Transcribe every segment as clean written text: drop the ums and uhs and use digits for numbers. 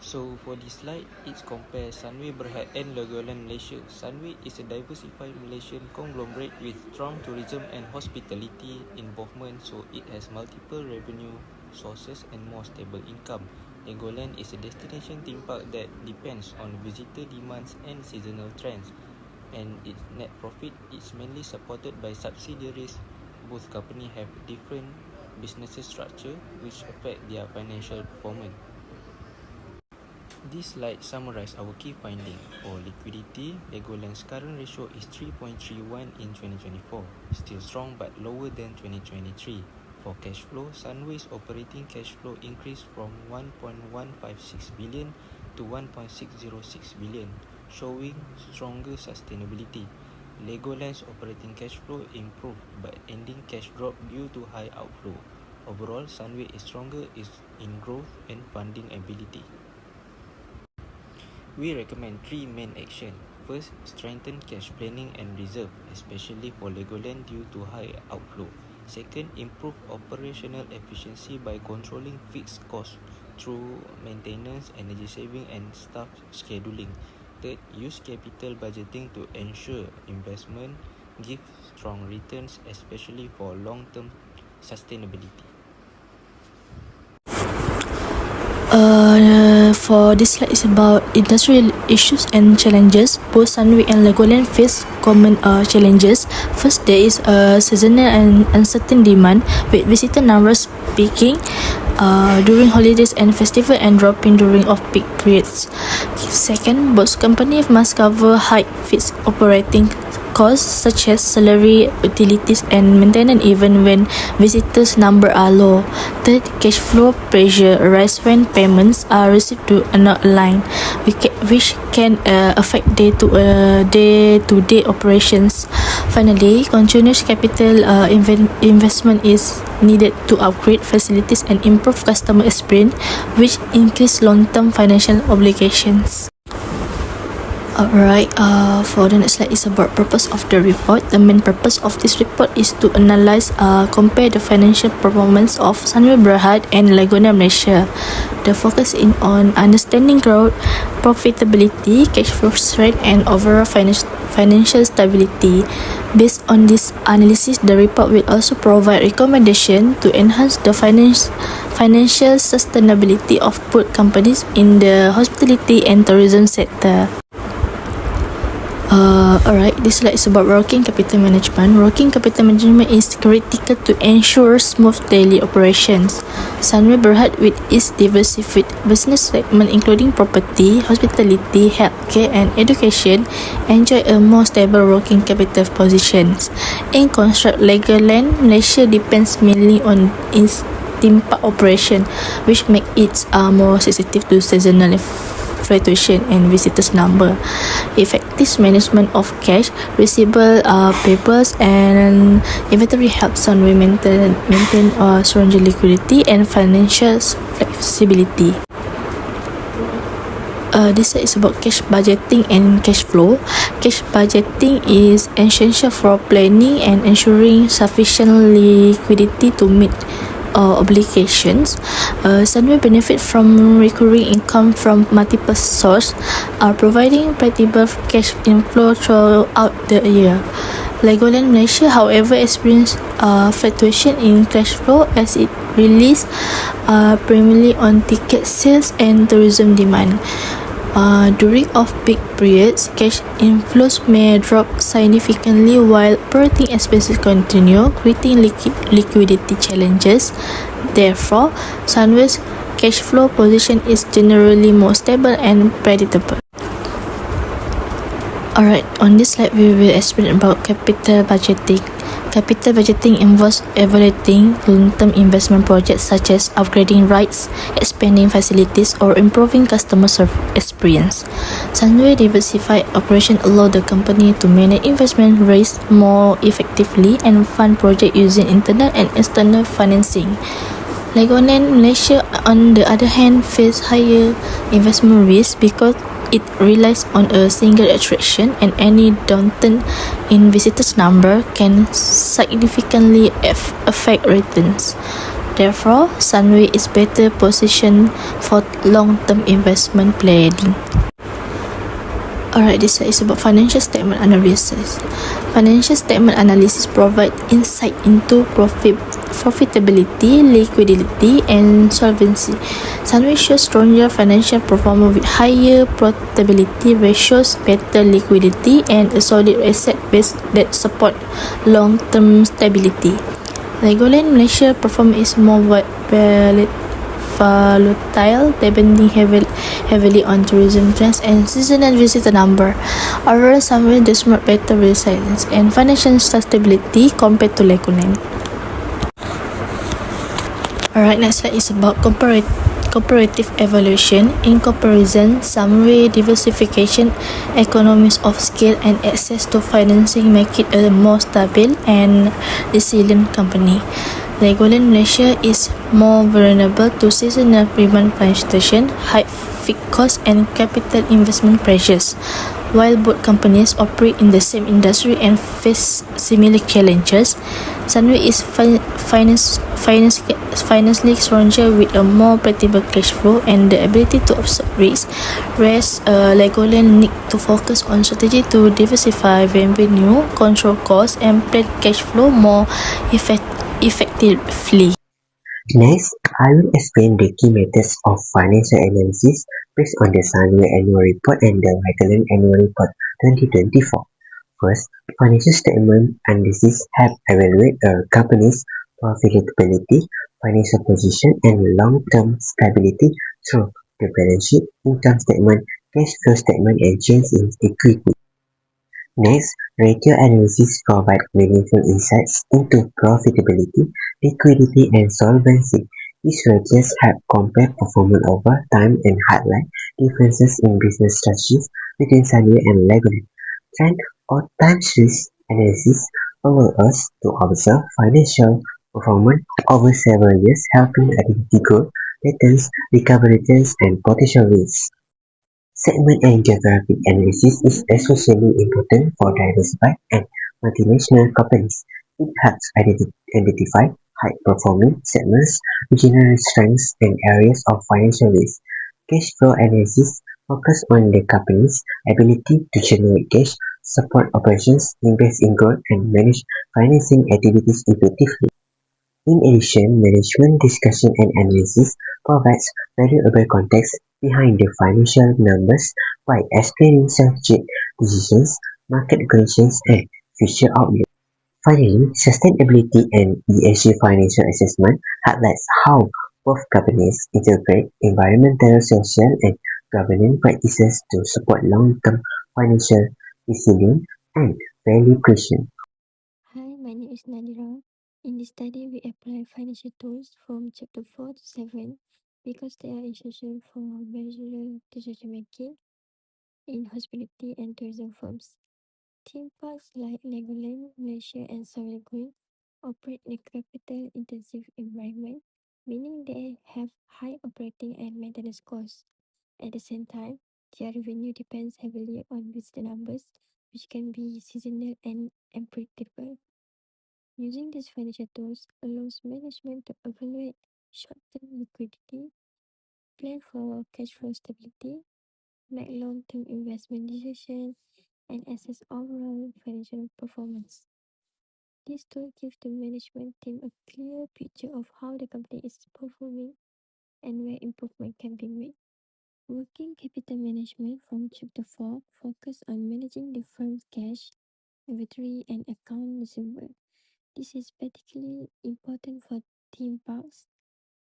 So for this slide, it compares Sunway Berhad and Legoland Malaysia. Sunway is a diversified Malaysian conglomerate with strong tourism and hospitality involvement, so it has multiple revenue sources and more stable income. Legoland is a destination theme park that depends on visitor demands and seasonal trends, and its net profit is mainly supported by subsidiaries. Both companies have different business structure which affect their financial performance. This slide summarizes our key findings. For liquidity, Legoland's current ratio is 3.31 in 2024, still strong but lower than 2023. For cash flow, Sunway's operating cash flow increased from 1.156 billion to 1.606 billion, showing stronger sustainability. Legoland's operating cash flow improved, but ending cash dropped due to high outflow. Overall, Sunway is stronger in growth and funding ability. We recommend 3 main actions. First, strengthen cash planning and reserve, especially for Legoland due to high outflow. Second, improve operational efficiency by controlling fixed costs through maintenance, energy saving and staff scheduling. Third, use capital budgeting to ensure investment give strong returns, especially for long-term sustainability. For this slide is about industrial issues and challenges. Both Sunway and Legoland face common challenges. First, there is a seasonal and uncertain demand, with visitor numbers peaking during holidays and festival and dropping during off-peak periods. Second, both companies must cover high fixed operating costs such as salary, utilities and maintenance even when visitors number are low. Third, cash flow pressure arise when payments are received to not align, which can affect day-to-day operations. Finally, continuous capital investment is needed to upgrade facilities and improve customer experience, which increase long-term financial obligations. Alright, for the next slide is about purpose of the report. The main purpose of this report is to analyze, compare the financial performance of Sunway Berhad and Legoland Malaysia. The focus is on understanding growth, profitability, cash flow strength and overall financial stability. Based on this analysis, the report will also provide recommendations to enhance the financial sustainability of both companies in the hospitality and tourism sector. Alright, this slide is about working capital management. Working capital management is critical to ensure smooth daily operations. Sunway Berhad, with its diversified business segment including property, hospitality, healthcare and education, enjoy a more stable working capital positions. In contrast, Legoland Malaysia depends mainly on its theme park operation, which make it more sensitive to seasonal fluctuation and visitors number. Effective management of cash, receivable, payables and inventory helps Sunway maintain strong liquidity and financial flexibility. This is about cash budgeting and cash flow. Cash budgeting is essential for planning and ensuring sufficient liquidity to meet obligations. Sunway benefit from recurring income from multiple sources, providing predictable cash inflow throughout the year. Legoland Malaysia, however, experienced fluctuation in cash flow as it relies primarily on ticket sales and tourism demand. During off-peak periods, cash inflows may drop significantly while operating expenses continue, creating liquidity challenges. Therefore, Sunway's cash flow position is generally more stable and predictable. Alright, on this slide we will explain about capital budgeting. Capital budgeting involves evaluating long-term investment projects such as upgrading rides, expanding facilities, or improving customer experience. Sunway diversified operation allow the company to manage investment risk more effectively and fund projects using internal and external financing. Legoland Malaysia, on the other hand, face higher investment risk because it relies on a single attraction, and any downturn in visitors number can significantly affect returns. Therefore, Sunway is better positioned for long-term investment planning. Alright, this is about financial statement analysis. Financial statement analysis provide insight into profitability, liquidity, and solvency. Sunway shows stronger financial performance with higher profitability ratios, better liquidity, and a solid asset base that support long-term stability. Legoland Malaysia performance is more volatile, depending heavily on tourism trends and seasonal visitor number. However, Sunway does better resilience and financial stability compared to Legoland. Alright, next slide is about comparative evaluation. In comparison, Sunway diversification, economies of scale, and access to financing make it a more stable and resilient company. Legoland Malaysia is more vulnerable to seasonal demand fluctuation, high fixed costs, and capital investment pressures. While both companies operate in the same industry and face similar challenges, Sunway is financially stronger with a more predictable cash flow and the ability to absorb risks, whereas Legoland need to focus on strategy to diversify revenue, control costs, and plan cash flow more effectively. Next, I will explain the key methods of financial analysis based on the Sunway Annual Report and the Legoland Annual Report 2024. First, financial statement analysis help evaluate a company's profitability, financial position, and long-term stability through the balance sheet, income statement, cash flow statement, and change in equity. Next, ratio analysis provides meaningful insights into profitability, liquidity, and solvency. These ratios help compare performance over time and highlight differences in business strategies between Sunway and Legoland. Trend or time series analysis allows us to observe financial performance over several years, helping identify growth patterns, recovery trends, and potential risks. Segment and geographic analysis is especially important for diversified and multinational companies. It helps identify high-performing segments, regional strengths, and areas of financial risk. Cash flow analysis focuses on the company's ability to generate cash, support operations, invest in growth, and manage financing activities effectively. In addition, management discussion and analysis provides valuable context behind the financial numbers by explaining strategic decisions, market conditions, and future outlook. Finally, sustainability and ESG financial assessment highlights how both companies integrate environmental, social, and governance practices to support long-term financial resilience and value creation. Hi, my name is NADHIRA. In this study, we apply financial tools from chapter 4 to 7 because they are essential for managerial decision making in hospitality and tourism firms. Theme parks like Legoland, Malaysia, and Solar Green operate in a capital intensive environment, meaning they have high operating and maintenance costs. At the same time, their revenue depends heavily on visitor numbers, which can be seasonal and unpredictable. Using these financial tools allows management to evaluate short-term liquidity, plan for cash flow stability, make long-term investment decisions, and assess overall financial performance. These tools give the management team a clear picture of how the company is performing and where improvement can be made. Working capital management from chapter 4 focus on managing the firm's cash, inventory, and account receivable. This is particularly important for theme parks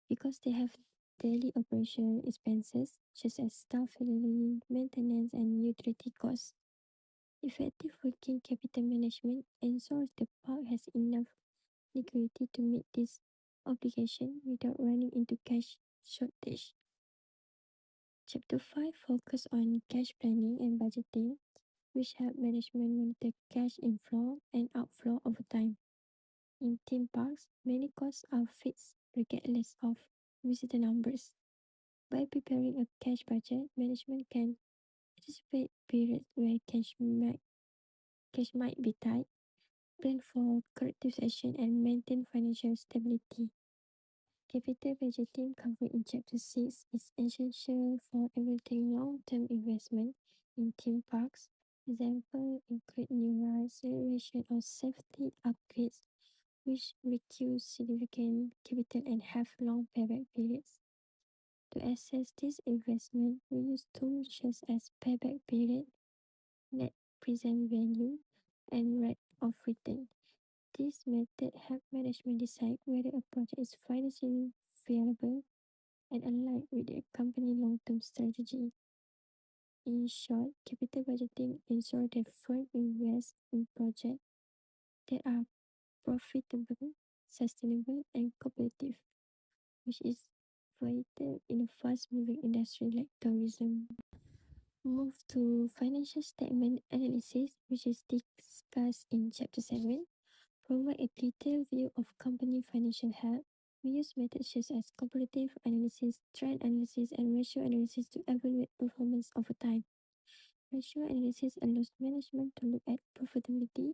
because they have daily operational expenses such as staff salary, maintenance, and utility costs. Effective working capital management ensures the park has enough liquidity to meet this obligation without running into cash shortage. Chapter 5 focus on cash planning and budgeting, which help management monitor cash inflow and outflow over time. In theme parks, many costs are fixed regardless of visitor numbers. By preparing a cash budget, management can anticipate periods where cash might be tight, plan for corrective action, and maintain financial stability. Capital budgeting covered in Chapter 6 is essential for everything long-term investment in theme parks. Examples include new acceleration or safety upgrades, which require significant capital and have long payback periods. To assess this investment, we use tools such as payback period, net present value, and rate of return. This method helps management decide whether a project is financially viable and aligned with the company's long-term strategy. In short, capital budgeting ensures that firms invest in projects that are profitable, sustainable, and competitive, which is vital in a fast-moving industry like tourism. Move to financial statement analysis, which is discussed in Chapter 7. Provide a detailed view of company financial health. We use methods such as comparative analysis, trend analysis, and ratio analysis to evaluate performance over time. Ratio analysis allows management to look at profitability,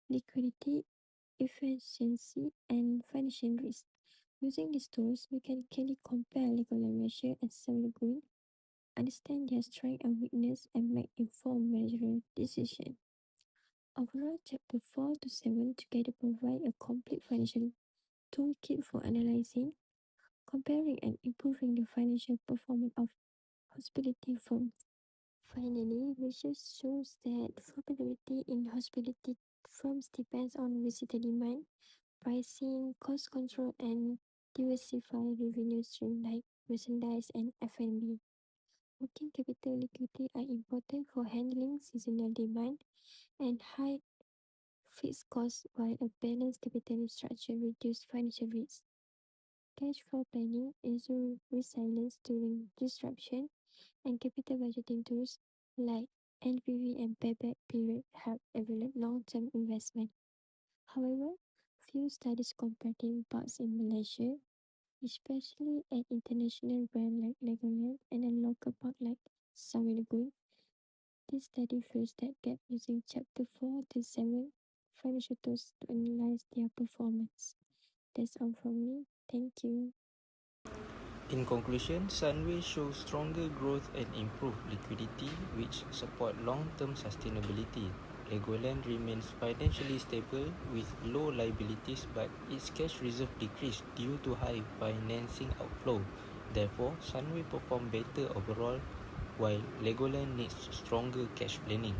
liquidity, efficiency, and financial risk. Using these tools, we can clearly compare Legoland ratio and Summergood, understand their strength and weakness, and make informed managerial decisions. Overall, Chapter 4 to 7 together provide a complete financial toolkit for analyzing, comparing, and improving the financial performance of hospitality firms. Finally, research shows that profitability in hospitality firms depends on visitor demand, pricing, cost control, and diversified revenue streams like merchandise and F&B. Working capital liquidity are important for handling seasonal demand and high fixed costs, while a balanced capital structure reduces financial risk. Cash flow planning ensures resilience during disruption, and capital budgeting tools like NPV and payback period help evaluate long-term investment. However, few studies compare theme parks in Malaysia, especially an international brand like Legoland and a local park like Summergood. This study fills that gap using Chapter 4 to 7 financial tools to analyze their performance. That's all from me. Thank you. In conclusion, Sunway shows stronger growth and improved liquidity, which support long-term sustainability. Legoland remains financially stable with low liabilities, but its cash reserve decreased due to high financing outflow. Therefore, Sunway performed better overall, while Legoland needs stronger cash planning.